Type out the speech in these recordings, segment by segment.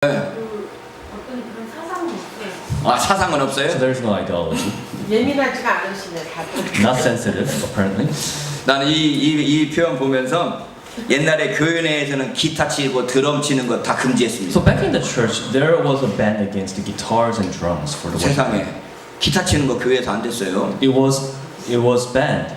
네. 어떤 그런 사상은 없어요. 아, 사상은 없어요? So there's no ideology. 예민하지가 않으시네 다들. Not sensitive, apparently. 나는 이 표현 보면서 옛날에 교회 내에서는 기타 치고 드럼 치는 거 다 금지했습니다. So back in the church, there was a ban against the guitars and drums for the worship. 세상에 기타 치는 거 교회에서 안 됐어요. It was banned,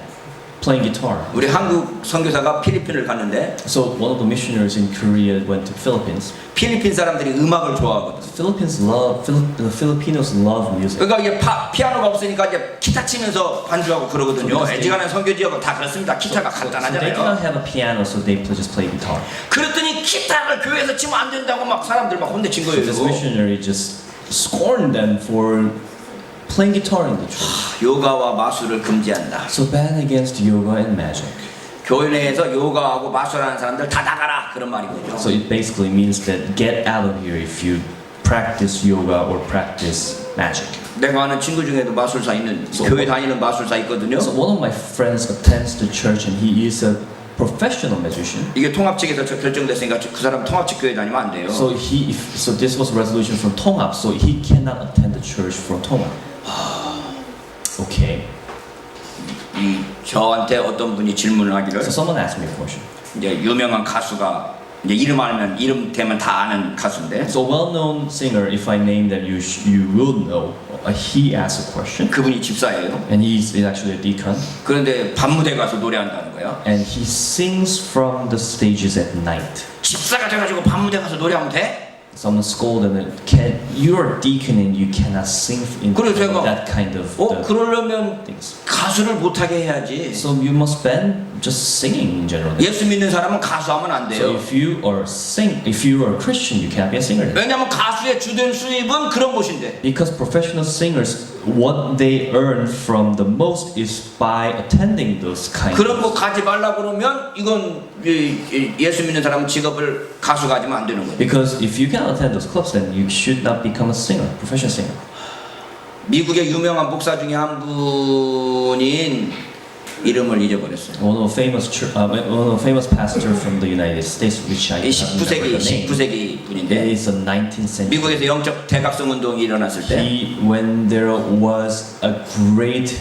playing guitar. 우리 한국 선교사가 필리핀을 갔는데 So one of the missionaries in Korea went to Philippines. 필리핀 사람들이 음악을 좋아하거든. The Filipinos love music. 그러니까 이게 피아노가 없으니까 이제 기타 치면서 반주하고 그러거든요. 애지간한 선교 지역은 다 그렇습니다. 기타가 So they do 간단하잖아요. not have a piano, so they just play guitar. 그랬더니 기타를 교회에서 치면 안 된다고 막 사람들 막 혼내친 So 거예요. this missionary just scorned them for playing guitar in the church. 요가와 마술을 금지한다. So ban against yoga and magic. 교회 내에서 요가하고 마술하는 사람들 다 나가라 그런 말이거든요. So it basically means that get out of here if you practice yoga or practice magic. 내가 아는 친구 중에도 마술사 있는 교회 다니는 마술사 있거든요. So one of my friends attends the church and he is a professional magician. 이게 통합 측에서 결정됐으니까 그 사람 통합 측 교회 다니면 안 돼요. So this was a resolution from Tongap, so he cannot attend the church from Tongap. Okay. 저한테 어떤 분이 질문을 하기를 So someone asked me a question. 이제 유명한 가수가 이제 이름 되면 다 아는 가수인데 So a well-known singer, if I name them, you will know. He asked a question, 그분이 집사예요. and he's actually a deacon, 그런데 밤무대 가서 노래한다는 거예요. and he sings from the stages at night. 집사가 돼가지고 밤무대 가서 노래하면 돼? Someone scolded him. You're a deacon and you cannot sing in 그래서 제가 that kind of 그러려면 things. 가수를 못하게 해야지. So you must ban just singing in general. 예수 믿는 사람은 가수하면 안 So 돼요. if you are a Christian, you cannot be a singer. then. 왜냐하면 가수의 주된 수입은 그런 것인데. Because professional singers, what they earn from the most is by attending those kind 그런 of. 거 가지 말라 그러면 이건 예수 믿는 사람은 직업을 가수 가지면 안 되는 거예요. Because if you cannot attend those clubs, then you should not become a singer, professional singer. 미국의 유명한 목사 중에 한 분인 이름을 잊어버렸어요. One of a famous pastor from the United States, which I 이 cannot remember the name. 19세기 It 분인데 is a 19th century. 미국에서 영적 대각성 운동이 일어났을 때 When there was a great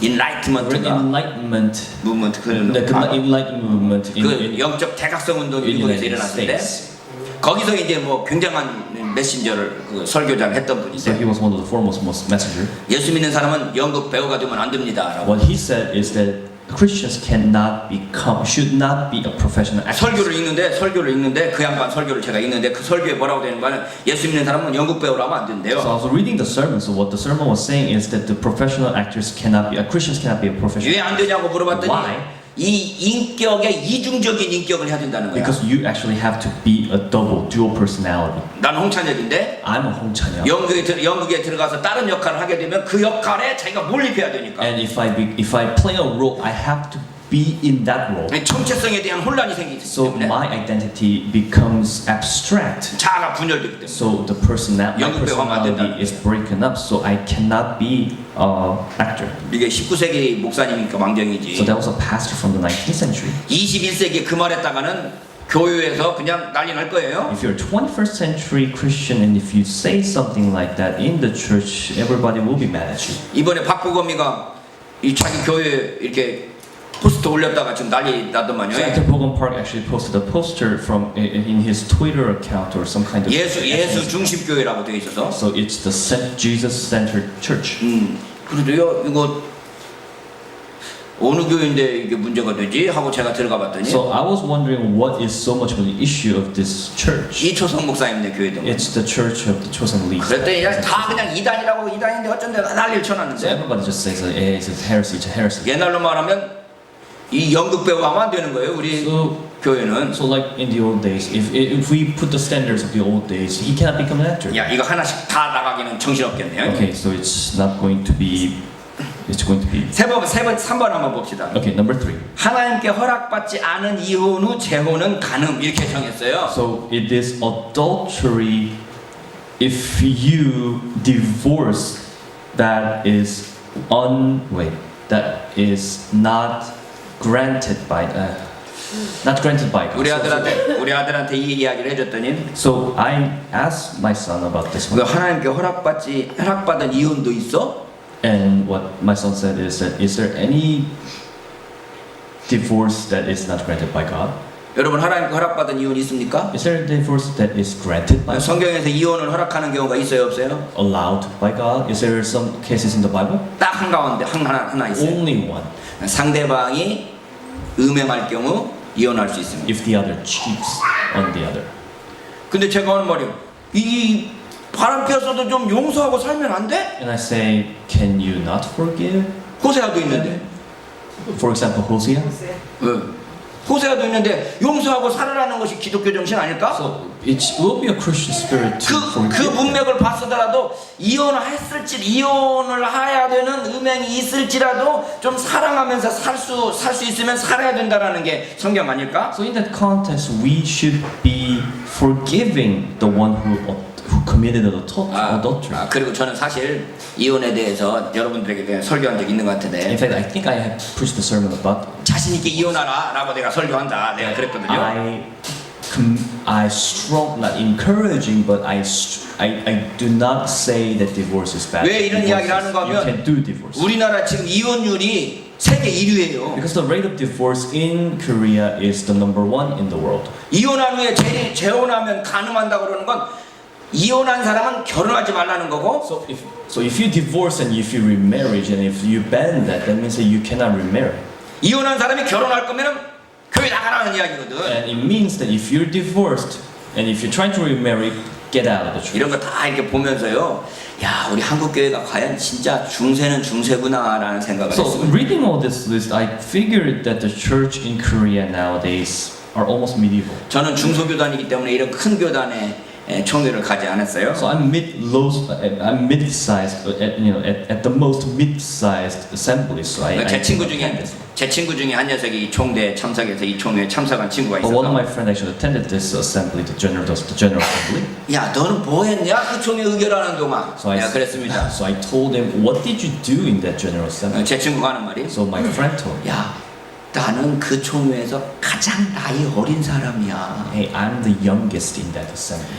인라이트먼트가 enlightenment, 무브먼트 the enlightenment movement 그 in 영적 대각성 운동이 the 미국에서 United 일어났을 때 States. 거기서 이제 뭐 굉장한 메신저를 설교자를 했던 So he 분인데 was one of the foremost messenger. 예수 믿는 사람은 연극 배우가 되면 안 됩니다라고 What he said is that Christians should not be a professional actor. 설교를 읽는데 그 양반 설교를 제가 읽는데 그 설교에 뭐라고 되는 거는 예수 믿는 사람은 연극 배우를 하면 안 So 된대요. I was reading the sermon. So what the sermon was saying is that the professional actors Christians cannot be a professional. 왜 안 되냐고 물어봤더니 Why? 이 인격의 이중적인 인격을 해야 된다는 거야. Because you actually have to be a dual personality. 난 홍찬혁인데 I'm a 홍찬혁. 연극에 들어가서 다른 역할을 하게 되면 그 역할에 자기가 몰입해야 되니까. And if I play a role, I have to be in that role. 정체성에 대한 혼란이 생기기 So 때문에 my identity becomes abstract. 자아가 분열되기 때문에. So my personality is broken up. So I cannot be an actor. 이게 19세기 목사님이니까 망정이지. So that was a pastor from the 19th century. 21세기에 그 말했다가는 교회에서 그냥 난리 날 거예요. If you're a 21st century Christian and if you say something like that in the church, everybody will be mad at you. 이번에 박보검이가 이 자기 교회 이렇게 포스터 올렸다가 지금 난리 나더만요. So Dr. Bogum Park actually posted a poster in his Twitter account or some kind of. 예수 중심 교회라고 되어 있어서. So it's the Jesus-centered church. 그래도요 이거 어느 교회인데 이게 문제가 되지 하고 제가 들어가 봤더니 So I was wondering what is so much of an issue of this church. 이초성 목사님네 교회도. It's the church of the chosen leaders. 그랬더니 다 그냥 이단인데 어쩐데 난리를 So 쳐놨는데 everybody just says, hey, it's a heresy, it's a heresy. 옛날로 말하면 이 연극 배우 하면 안 되는 거예요 우리 교회는. So like in the old days, if we put the standards of the old days, he cannot become an actor. 야 이거 하나씩 다 나가기는 정신없겠네요. Okay, so it's not going to be. It's going to be. 3번 한번 봅시다. Okay, number 3. 하나님께 허락받지 않은 이혼 후 재혼은 간음 이렇게 정했어요. So it is adultery if you divorce that is not granted by not granted by God. 우리 아들한테 이 이야기를 해줬더니 So I asked my son about this 그 one, 하나님께 허락받은 이혼도 있어? and what my son said is that is there any divorce that is not granted by God? 여러분 하나님께 허락받은 이혼 있습니까? Is there a divorce that is granted by God? 성경에서 이혼을 허락하는 경우가 있어요, 없어요? Allowed by God? Is there some cases in the Bible? 딱 한가운데 하나 있어요. Only one. 상대방이 음행할 경우 이혼할 수 있습니다. If the other cheats on the other. 근데 제가 하는 말이요. 이 바람 피웠어도 좀 용서하고 살면 안 돼? And I say, can you not forgive? 호세아도 있는데. For example, Hosea. 호세아도 있는데 용서하고 살아라는 것이 기독교 정신 아닐까? So it will be a Christian spirit to 그 forgive. 문맥을 봤더라도 이혼을 해야 되는 음행이 있을지라도 좀 사랑하면서 살 수 있으면 살아야 된다라는 게 성경 아닐까? So in that context, we should be forgiving the one who committed adultery. 그리고 저는 사실 이혼에 대해서 여러분들에게 그냥 설교한 적 있는 것 In 같은데 fact, I think I have preached a sermon about. 자신 있게 이혼하라 라고 내가 설교한다 내가 그랬거든요. I strong, not encouraging, but I do not say that divorce is bad. 왜 이런 이야기를 하는가 You 하면 can do divorce. 우리나라 지금 이혼율이 세계 1위예요. Because the rate of divorce in Korea is the number 1 in the world. 이혼한 후에 재혼하면 가늠한다고 그러는 건 이혼한 사람은 결혼하지 말라는 거고 So if you divorce and if you remarry and if you ban that means that you cannot remarry. 이혼한 사람이 결혼할 거면은 교회 나가라는 이야기거든. And it means that if you're divorced and if you're trying to remarry, get out of the church. 이런 거 다 이렇게 보면서요. 야, 우리 한국 교회가 과연 진짜 중세는 중세구나라는 생각을 So 했어요. reading all this list, I figured that the church in Korea nowadays are almost medieval. 저는 중소교단이기 때문에 이런 큰 교단에 총회를 가지 않았어요. So I'm mid-sized, at the most mid-sized assembly. So 제 친구 중에 한 녀석이 이 총대에 참석해서 이 총회에 참석한 친구가 But one of my 있어서 friends actually attended this assembly, the general assembly. 야, 너는 뭐 했냐? 그 총회 의결하는 동안. So 내가 그랬습니다. so I told him, what did you do in that general assembly? 제 친구가 하는 말이 So my friend told me, 야, 나는 그 총회에서 가장 나이 어린 사람이야. hey, I'm the youngest in that assembly.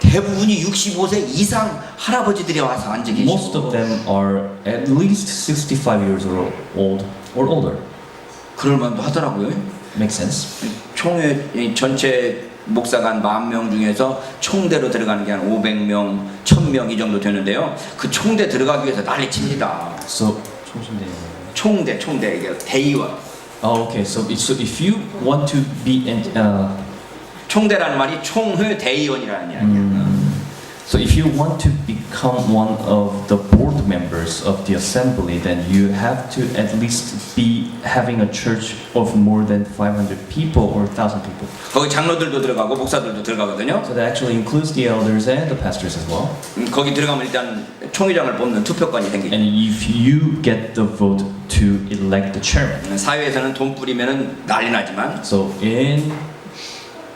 대부분이 65세 이상 할아버지들이 와서 앉아 계시고 Most of them are at least 65 years old or older. 그럴 만도 하더라고요. Makes sense. 총회 전체 목사가 한 10,000명 중에서 총대로 들어가는 게 한 500명, 1,000명 이 정도 되는데요. 그 총대 들어가기 위해서 난리 칩니다. So 총대 이게 대의원. Oh, okay. So if you want to be in, 총대라는 말이 총회 대의원이라는 이야기야. so if you want to become one of the board members of the assembly, then you have to at least be having a church of more than 500 people or 1,000 people. 거기 장로들도 들어가고 목사들도 들어가거든요. So that actually includes the elders and the pastors as well. 거기 들어가면 일단 총회장을 뽑는 투표권이 생기죠. And if you get the vote to elect the chairman. 사회에서는 돈 뿌리면은 난리 나지만 So in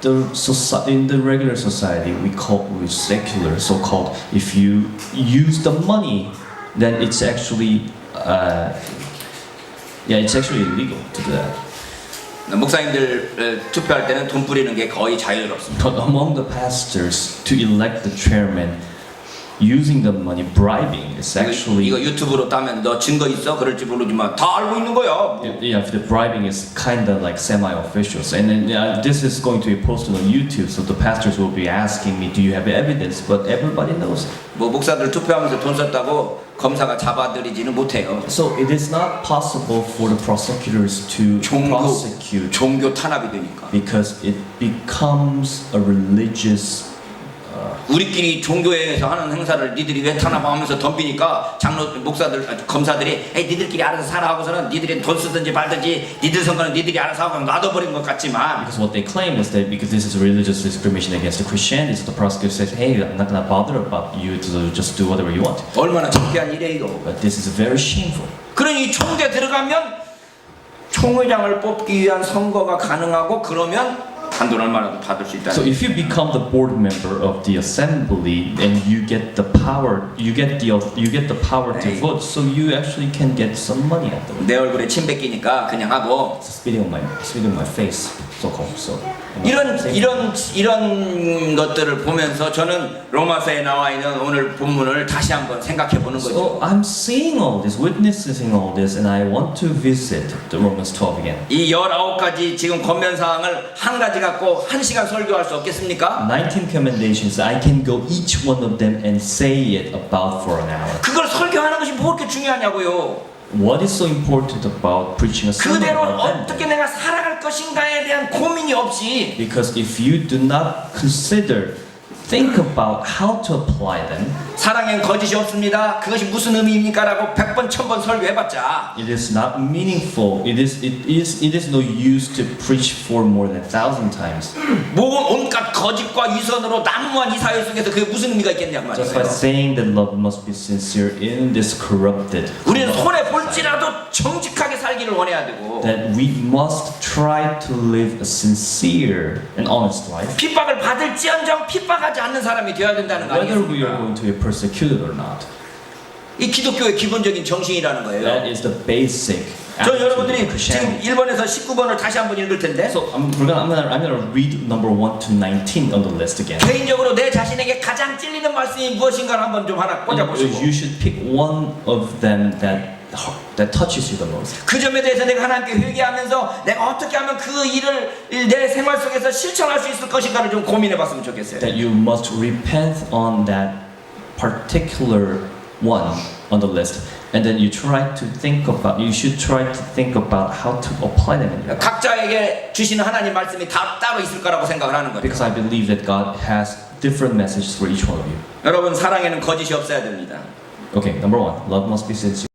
the regular society, we secular, so-called. If you use the money, then it's actually it's actually illegal to do that. 목사님들 투표할 때는 돈 뿌리는 게 거의 자유롭습니다. But among the pastors, to elect the chairman, using the money, bribing, is actually. 이거 유튜브로 따면 너 증거 있어? 그럴지 모르지만 다 알고 있는 거야. Yeah, the bribing is kind of like semi-official, and then this is going to be posted on YouTube. So the pastors will be asking me, "Do you have evidence?" But everybody knows. 뭐 목사들 투표하면서 돈 썼다고 검사가 잡아들이지는 못해요. So it is not possible for the prosecutors to prosecute 종교 탄압이 되니까. because it becomes a religious. 우리끼리 종교회에서 하는 행사를 니들이 왜 탄압하면서 덤비니까 목사들, 검사들이 에이 니들끼리 알아서 살아 하고서는 니들이 돈 쓰든지 말든지 니들 선거는 니들이 알아서 하고 놔둬버린 것 같지만 Because what they claim is that because this is religious discrimination against the Christianity, so the prosecutor says, hey, I'm not gonna bother about you to just do whatever you want. 얼마나 창피한 일이에요. But this is very shameful. 그러니 총대 들어가면 총회장을 뽑기 위한 선거가 가능하고 그러면 한돈 얼마라도 받을 수 있다. So if you become the board member of the assembly and you get the power, you get the power to vote, so you actually can get some money at the. 내 얼굴에 침 뱉기니까 그냥 하고. Spitting on my face. Stockholm. So 이런 것들을 보면서 저는 로마서에 나와 있는 오늘 본문을 다시 한번 생각해 보는 거죠. So I'm seeing all this, witnessing all this, and I want to visit the Romans 12 again. 이 19가지 지금 권면 사항을 한 가지 갖고 1시간 설교할 수 없겠습니까? 19 commendations. I can go each one of them and say it about for an hour. 그걸 설교하는 것이 뭐 그렇게 중요하냐고요. What is so important about preaching a sermon 그대로 about them? 어떻게 내가 살아갈 것인가에 대한 고민이 없이 Because if you do not consider, think about how to apply them, 사랑엔 거짓이 없습니다. 그것이 무슨 의미입니까? 라고 100번 1000번 설교해봤자 it is not meaningful. It is no use to preach for more than 1,000 times. 모든 온갖 거짓과 위선으로 난무한 이 사회 속에서 그게 무슨 의미가 있겠냐고 Just by 말이에요. saying that love must be sincere in this corrupted, 우리는 손해 볼지라도 정직하게 살기를 원해야 되고 that we must try to live a sincere and honest life, 핍박을 받을지언정 핍박하지 않는 사람이 되어야 된다는 거 whether we are 아니겠습니까? going to be persecuted or not. 이 기독교의 기본적인 정신이라는 That 거예요. is the basic 저 attitude of 여러분들이 Christianity. 지금 1번에서 19번을 다시 한번 읽을 텐데 So I'm gonna read number 1 to 19 on the list again. 개인적으로 내 자신에게 가장 찔리는 말씀이 무엇인가를 한번 좀 하나 꽂아보시고 You should pick one of them that touches you the most. 그 점에 대해서 내가 하나님께 회개하면서 내가 어떻게 하면 그 일을 내 생활 속에서 실천할 수 있을 것인가를 좀 고민해 봤으면 좋겠어요. That you must repent on that particular one on the list, and then you should try to think about how to apply them in your life. 각자에게 주시는 하나님 말씀이 다 따로 있을 거라고 생각을 하는 거예요. Because I believe that God has different messages for each one of you. 여러분 사랑에는 거짓이 없어야 됩니다. Okay, number 1, love must be sincere.